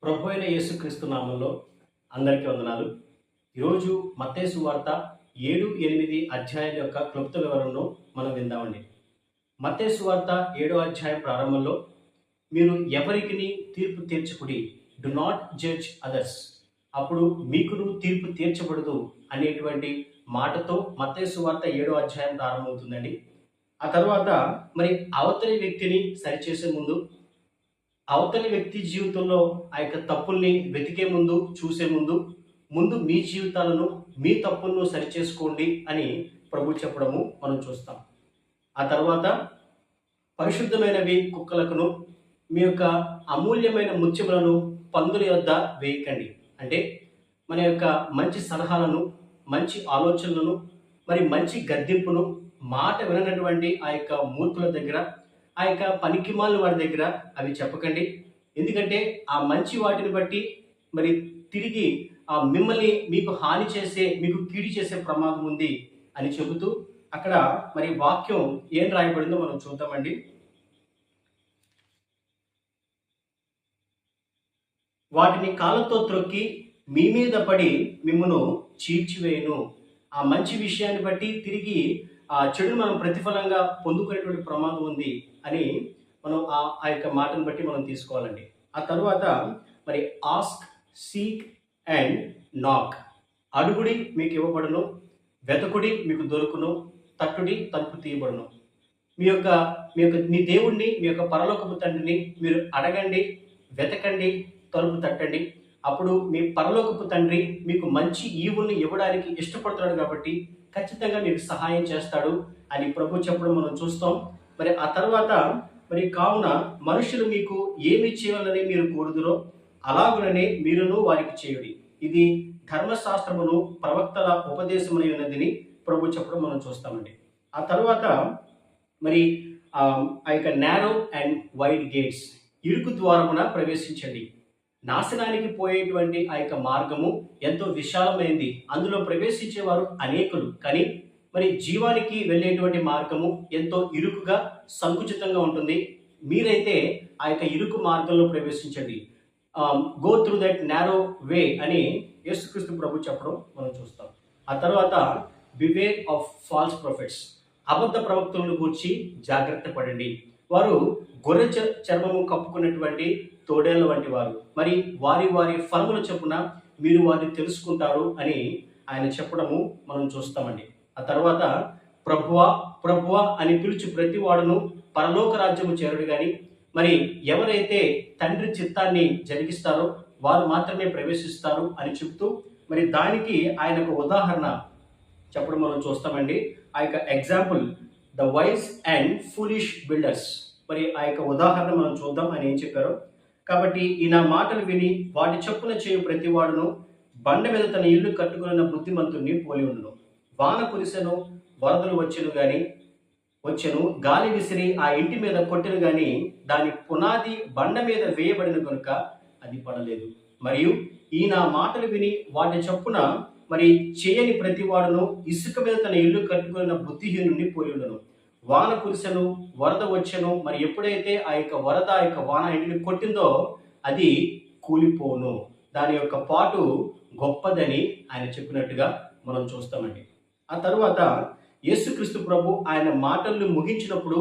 ప్రభు అయిన యేసుక్రీస్తు నామంలో అందరికీ వందనాలు. ఈరోజు మత్తయి సువార్త 7, 8 అధ్యాయాల యొక్క క్లుప్త వివరణను మనం విందామండి. మత్తయి సువార్త 7వ అధ్యాయం ప్రారంభంలో మీరు ఎవరికిని తీర్పు తీర్చకుడి, డు నాట్ జడ్జ్ అదర్స్, అప్పుడు మీకును తీర్పు తీర్చబడదు అనేటువంటి మాటతో మత్తయి సువార్త 7వ అధ్యాయం ప్రారంభమవుతుందండి. ఆ తర్వాత మరి అవతలి వ్యక్తిని సరిచేసే ముందు, అవతలి వ్యక్తి జీవితంలో ఆ యొక్క తప్పుల్ని వెతికే ముందు, చూసే ముందు, ముందు మీ జీవితాలను, మీ తప్పులను సరిచేసుకోండి అని ప్రభు చెప్పడము మనం చూస్తాం. ఆ తర్వాత పరిశుద్ధమైనవి కుక్కలకును, మీ యొక్క అమూల్యమైన ముత్యములను పందుల యొద్ద వేయకండి. అంటే మన యొక్క మంచి సలహాలను, మంచి ఆలోచనలను, మరి మంచి గద్దింపును మాట విననటువంటి ఆ యొక్క మూర్ఖుల దగ్గర, ఆ యొక్క పనికిమాలిన వారి దగ్గర అవి చెప్పకండి. ఎందుకంటే ఆ మంచి వాటిని బట్టి మరి తిరిగి మిమ్మల్ని మీకు హాని చేసే, మీకు కీడు చేసే ప్రమాదం ఉంది అని చెబుతూ అక్కడ మరి వాక్యం ఏం రాయబడిందో మనం చూద్దామండి. వాటిని కాళ్ళతో త్రొక్కి మీ మీద పడి మిమ్మును చీల్చివేయును. ఆ మంచి విషయాన్ని బట్టి తిరిగి ఆ చెడును మనం ప్రతిఫలంగా పొందుకునేటువంటి ప్రమాదం ఉంది అని మనం ఆ యొక్క మాటను బట్టి మనం తీసుకోవాలండి. ఆ తరువాత మరి ఆస్క్, సీక్ అండ్ నాక్, అడుగుడి మీకు ఇవ్వబడును, వెతకుడి మీకు దొరుకును, తట్టుడి తలుపు తీయబడును. మీ దేవుణ్ణి, మీ యొక్క పరలోకపు తండ్రిని మీరు అడగండి, వెతకండి, తలుపు తట్టండి. అప్పుడు మీ పరలోకపు తండ్రి మీకు మంచి ఈవుల్ని ఇవ్వడానికి ఇష్టపడుతున్నాడు కాబట్టి ఖచ్చితంగా మీకు సహాయం చేస్తాడు అని ప్రభు చెప్పడం మనం చూస్తాం. మరి ఆ తర్వాత మరి కావున మనుషులు మీకు ఏమి చేయాలని మీరు కోరుదురో అలాగుననే మీరును వారికి చేయుడి. ఇది ధర్మశాస్త్రమును ప్రవక్తల ఉపదేశమని ఉన్నదని ప్రభు చెప్పడం మనం చూస్తామండి. ఆ తర్వాత మరి ఆ యొక్క నేరో అండ్ వైడ్ గేట్స్, ఇరుకు ద్వారమున ప్రవేశించండి. నాశనానికి పోయేటువంటి ఆ యొక్క మార్గము ఎంతో విశాలమైంది, అందులో ప్రవేశించేవారు అనేకులు, కానీ మరి జీవానికి వెళ్ళేటువంటి మార్గము ఎంతో ఇరుకుగా, సంకుచితంగా ఉంటుంది. మీరైతే ఆ యొక్క ఇరుకు మార్గంలో ప్రవేశించండి. గో త్రూ దట్ నారో వే అని యేసుక్రీస్తు ప్రభు చెప్పడం మనం చూస్తాం. ఆ తర్వాత బివేర్ ఆఫ్ ఫాల్స్ ప్రొఫెట్స్, అబద్ధ ప్రవక్తలను గూర్చి జాగ్రత్త పడండి. వారు గొర్రె చర్మము కప్పుకున్నటువంటి తోడేళ్ల వంటి వారు, మరి వారి వారి ఫలముల చొప్పున మీరు వారిని తెలుసుకుంటారు అని ఆయన చెప్పడము మనం చూస్తామండి. ఆ తర్వాత ప్రభువా ప్రభువా అని పిలిచి ప్రతి వాడును పరలోక రాజ్యము చేరుడు కానీ, మరి ఎవరైతే తండ్రి చిత్తాన్ని జరిగిస్తారో వారు మాత్రమే ప్రవేశిస్తారు అని చెప్తూ మరి దానికి ఆయన ఒక ఉదాహరణ చెప్పడం మనం చూస్తామండి. ఆ యొక్క example the wise and foolish builders, మరి ఆ యొక్క ఉదాహరణ మనం చూద్దాం ఆయన ఏం చెప్పారో. కాబట్టి ఈ నా మాటలు విని వాటి చొప్పున చేయు ప్రతి వాడును బండ మీద తన ఇల్లు కట్టుకున్న బుద్ధిమంతుడిని పోలి ఉండును. వాన కురిసెను, వరదలు వచ్చెను, గాలి విసిరి ఆ ఇంటి మీద కొట్టెను గాని దాని పునాది బండ మీద వేయబడిన కనుక అది పడలేదు. మరియు ఈ నా మాటలు విని వాటి చొప్పున మరి చేయని ప్రతి వాడును ఇసుక మీద తన ఇల్లు కట్టుకున్న బుద్ధిహీనుని పోలి ఉండను. వాన కురిసెను, వరద వచ్చెను, మరి ఎప్పుడైతే ఆ యొక్క వరద, ఆ యొక్క వాన ఇంటిని కొట్టిందో అది కూలిపోను, దాని యొక్క పాటు గొప్పదని ఆయన చెప్పినట్టుగా మనం చూస్తామండి. ఆ తరువాత యేసుక్రీస్తు ప్రభు ఆయన మాటలను ముగించినప్పుడు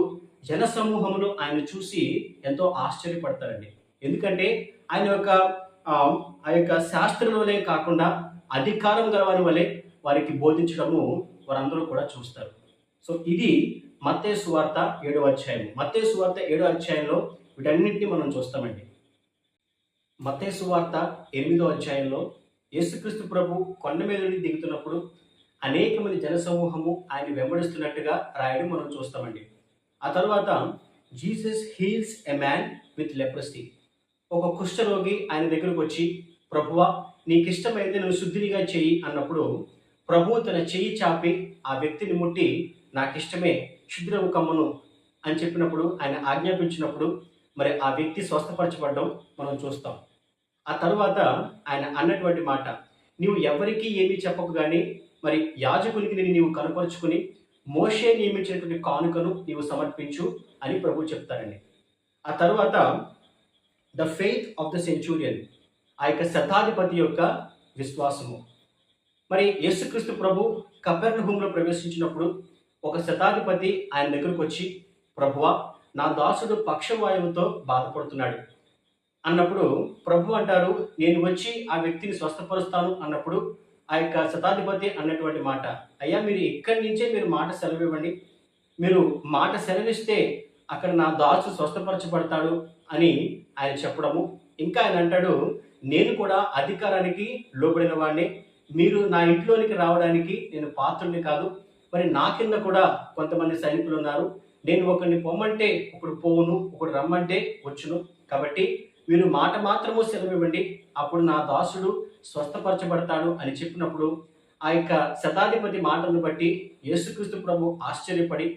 జన సమూహములు ఆయన చూసి ఎంతో ఆశ్చర్యపడతారండి. ఎందుకంటే ఆయన యొక్క ఆ యొక్క శాస్త్రంలోనే కాకుండా అధికారం గలవాని వలె వారికి బోధించడము వారందరూ కూడా చూస్తారు. సో ఇది మత్తయి సువార్త 7వ అధ్యాయం. మత్తయి సువార్త 7వ అధ్యాయంలో వీటన్నింటినీ మనం చూస్తామండి. మత్తయి సువార్త 8వ అధ్యాయంలో యేసుక్రీస్తు ప్రభు కొండ మీద నుండి దిగుతున్నప్పుడు అనేక మంది జనసమూహము ఆయన వెంబడిస్తున్నట్టుగా రాయడం మనం చూస్తామండి. ఆ తర్వాత Jesus heels a man with leprosy, ఒక కుష్ఠరోగి ఆయన దగ్గరకు వచ్చి ప్రభువా నీకు ఇష్టమైతే నువ్వు శుద్ధినిగా చెయ్యి అన్నప్పుడు ప్రభు తన చెయ్యి చాపి ఆ వ్యక్తిని ముట్టి నాకు ఇష్టమే శుద్ధిరవు కమ్మను అని చెప్పినప్పుడు, ఆయన ఆజ్ఞాపించినప్పుడు మరి ఆ వ్యక్తి స్వస్థపరచబడడం మనం చూస్తాం. ఆ తర్వాత ఆయన అన్నటువంటి మాట, నీవు ఎవరికి ఏమీ చెప్పకు కానీ మరి యాజకునికి నీవు కనపరుచుకుని మోషే నియమించినటువంటి కానుకను నీవు సమర్పించు అని ప్రభు చెప్తారండి. ఆ తర్వాత the faith of the Centurion, ఆ యొక్క శతాధిపతి యొక్క విశ్వాసము. మరి యేసుక్రీస్తు ప్రభు కపెర్నహూములో ప్రవేశించినప్పుడు ఒక శతాధిపతి ఆయన దగ్గరకు వచ్చి, ప్రభువా, నా దాసుడు పక్షవాయువుతో బాధపడుతున్నాడు అన్నప్పుడు ప్రభు అంటారు, నేను వచ్చి ఆ వ్యక్తిని స్వస్థపరుస్తాను అన్నప్పుడు ఆ యొక్క శతాధిపతి అన్నటువంటి మాట, అయ్యా మీరు ఇక్కడి నుంచే మీరు మాట సెలవివ్వండి, మీరు మాట సెలవిస్తే అక్కడ నా దాసు స్వస్థపరచబడతాడు అని ఆయన చెప్పడము. ఇంకా ఆయన అంటాడు, నేను కూడా అధికారానికి లోబడిన వాడిని, మీరు నా ఇంట్లోనికి రావడానికి నేను పాత్రుడిని కాదు, మరి నా కింద కూడా కొంతమంది సైనికులు ఉన్నారు, నేను ఒకరిని పొమ్మంటే ఒకడు పోవును, ఒకడు రమ్మంటే వచ్చును, కాబట్టి మీరు మాట మాత్రము సెలవివ్వండి, అప్పుడు నా దాసుడు స్వస్థపరచబడతాడు అని చెప్పినప్పుడు ఆ యొక్క శతాధిపతి మాటలను బట్టి యేసుక్రీస్తు ప్రభు ఆశ్చర్యపడి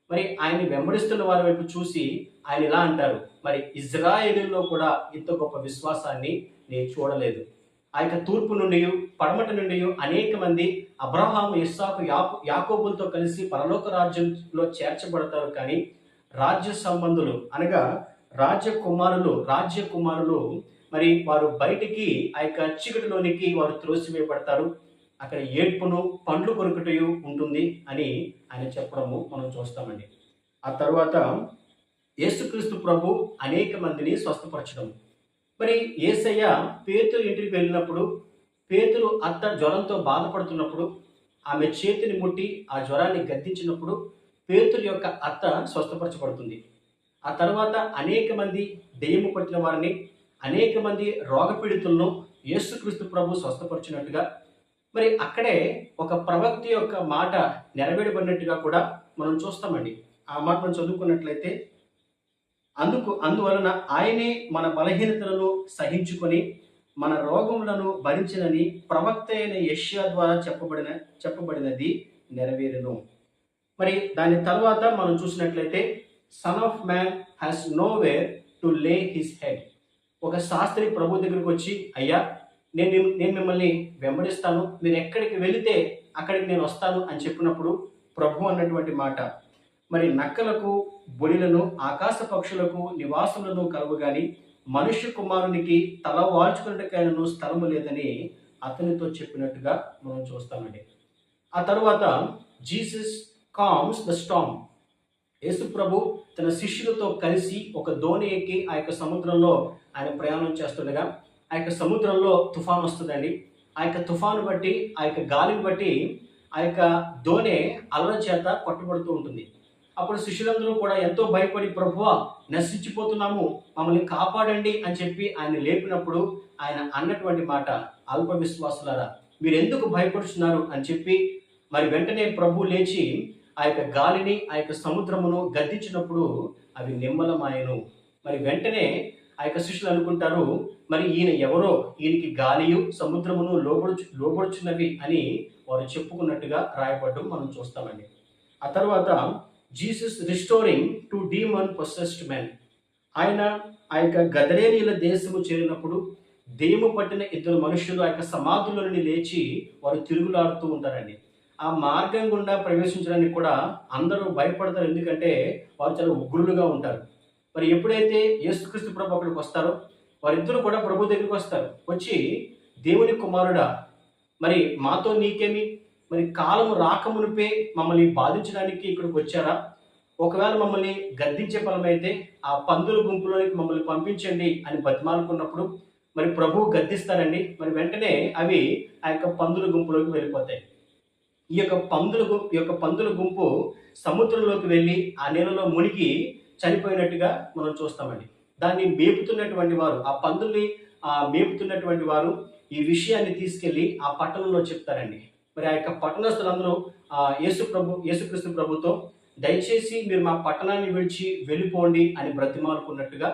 మరి ఆయన్ని వెంబడిస్తున్న వారి వైపు చూసి ఆయన ఇలా అంటారు, మరి ఇజ్రాయేలులో కూడా ఇంత గొప్ప విశ్వాసాన్ని నేను చూడలేదు. ఆ యొక్క తూర్పు నుండి పడమట నుండి అనేక మంది అబ్రహాము, ఇస్సాకు, యాకోబులతో కలిసి పరలోక రాజ్యంలో చేర్చబడతారు, కానీ రాజ్య సంబంధులు అనగా రాజ్య కుమారులు మరి వారు బయటికి ఆ యొక్క చీకటిలోనికి వారు త్రోసివేయబడతారు, అక్కడ ఏడ్పును పండ్లు కొరుకుటయు ఉంటుంది అని ఆయన చెప్పడము మనం చూస్తామండి. ఆ తర్వాత యేసుక్రీస్తు ప్రభు అనేక మందిని స్వస్థపరచడం. మరి యేసయ్య పేతురు ఇంటికి వెళ్ళినప్పుడు పేతురు అత్త జ్వరంతో బాధపడుతున్నప్పుడు ఆమె చేతిని ముట్టి ఆ జ్వరాన్ని గద్దించినప్పుడు పేతురు యొక్క అత్త స్వస్థపరచబడుతుంది. ఆ తర్వాత అనేక మంది దెయ్యము పట్టిన వారిని, అనేక మంది రోగపీడితులను యేసుక్రీస్తు ప్రభు స్వస్థపరిచినట్టుగా మరి అక్కడే ఒక ప్రవక్త యొక్క మాట నెరవేరబడినట్టుగా కూడా మనం చూస్తామండి. ఆ మాట మనం చదువుకున్నట్లయితే, అందువలన ఆయనే మన బలహీనతలను సహించుకొని మన రోగములను భరించినని ప్రవక్త అయిన యెషయా ద్వారా చెప్పబడినది నెరవేరును. మరి దాని తర్వాత మనం చూసినట్లయితే, son of man has nowhere to లే హిస్ హెడ్. ఒక శాస్త్రి ప్రభు దగ్గరికి వచ్చి, అయ్యా నేను మిమ్మల్ని వెంబడిస్తాను, మీరు ఎక్కడికి వెళితే అక్కడికి నేను వస్తాను అని చెప్పినప్పుడు ప్రభు అన్నటువంటి మాట, మరి నక్కలకు బొడిలను ఆకాశ పక్షులకు నివాసములను కలుగు గాని మనుష్య కుమారునికి తల వాల్చుకున్నట్టుకైనను స్థలము లేదని అతనితో చెప్పినట్టుగా మనం చూస్తామండి. ఆ తర్వాత జీసస్ కామ్స్ ద స్టార్మ్. యేసు ప్రభు తన శిష్యులతో కలిసి ఒక దోణి ఎక్కి ఆ యొక్క సముద్రంలో ఆయన ప్రయాణం చేస్తుండగా ఆ యొక్క సముద్రంలో తుఫాను వస్తుందండి. ఆ యొక్క తుఫాను బట్టి, ఆ యొక్క గాలిని బట్టి ఆ యొక్క దోణి అలల చేత కొట్టబడుతూ ఉంటుంది. అప్పుడు శిష్యులందరూ కూడా ఎంతో భయపడి, ప్రభువా నశించిపోతున్నాము, మమ్మల్ని కాపాడండి అని చెప్పి ఆయన లేపినప్పుడు ఆయన అన్నటువంటి మాట, అల్ప విశ్వాసులారా మీరు ఎందుకు భయపడుతున్నారు అని చెప్పి మరి వెంటనే ప్రభు లేచి ఆ యొక్క గాలిని, ఆ యొక్క సముద్రమును గద్దించినప్పుడు అవి నిమ్మలమాయను. మరి వెంటనే ఆ యొక్క శిష్యులు అనుకుంటారు, మరి ఈయన ఎవరో, ఈయనకి గాలియు సముద్రమును లోబడుచున్నవి అని వారు చెప్పుకున్నట్టుగా రాయబడడం మనం చూస్తామండి. ఆ తర్వాత Jesus restoring to demon possessed men. ఆయన ఆ యొక్క గదరేనీల దేశము చేరినప్పుడు దెయ్యము పట్టిన ఇద్దరు మనుషులు ఆ యొక్క సమాధుల నుండి లేచి వారు తిరుగులాడుతూ ఉంటారండి. ఆ మార్గం గుండా ప్రవేశించడానికి కూడా అందరూ భయపడతారు, ఎందుకంటే వారు చాలా ఉగ్రులుగా ఉంటారు. మరి ఎప్పుడైతే యేసుక్రీస్తు ప్రభు అక్కడికి వస్తారో వారిద్దరూ కూడా ప్రభు దగ్గరికి వస్తారు. వచ్చి, దేవుని కుమారుడా, మరి మాతో నీకేమి, మరి కాలము రాకమునిపే మమ్మల్ని బాధించడానికి ఇక్కడికి వచ్చారా? ఒకవేళ మమ్మల్ని గద్దించే ఫలమైతే ఆ పందుల గుంపులోనికి మమ్మల్ని పంపించండి అని బతిమాలుకున్నప్పుడు మరి ప్రభువు గద్దిస్తారండి. మరి వెంటనే అవి ఆ యొక్క పందుల గుంపులోకి వెళ్ళిపోతాయి. ఈ యొక్క పందుల గుంపు సముద్రంలోకి వెళ్ళి ఆ నీళ్ళలో మునిగి చనిపోయినట్టుగా మనం చూస్తామండి. దాన్ని మేపుతున్నటువంటి వారు, ఆ పందుల్ని మేపుతున్నటువంటి వారు ఈ విషయాన్ని తీసుకెళ్లి ఆ పట్టణంలో చెప్తారండి. మరి ఆ యొక్క పట్టణస్థులందరూ యేసుక్రీస్తు ప్రభుతో, దయచేసి మీరు మా పట్టణాన్ని విడిచి వెళ్ళిపోండి అని బ్రతిమాలుకున్నట్టుగా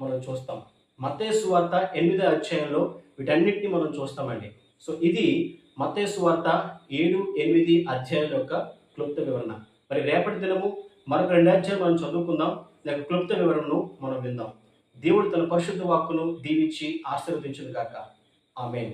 మనం చూస్తాం. మత్తయి సువార్త 8వ అధ్యాయంలో వీటన్నిటిని మనం చూస్తామండి. సో ఇది మత్తయి సువార్త 7, 8 అధ్యాయాల యొక్క క్లుప్త వివరణ. మరి రేపటి దినము మరొక 2 అధ్యాయాలు మనం చదువుకుందాం, లేక క్లుప్త వివరణను మనం విందాం. దేవుడు తన పరిశుద్ధ వాక్కును దీవించి ఆశీర్వదించును గాక. ఆమేన్.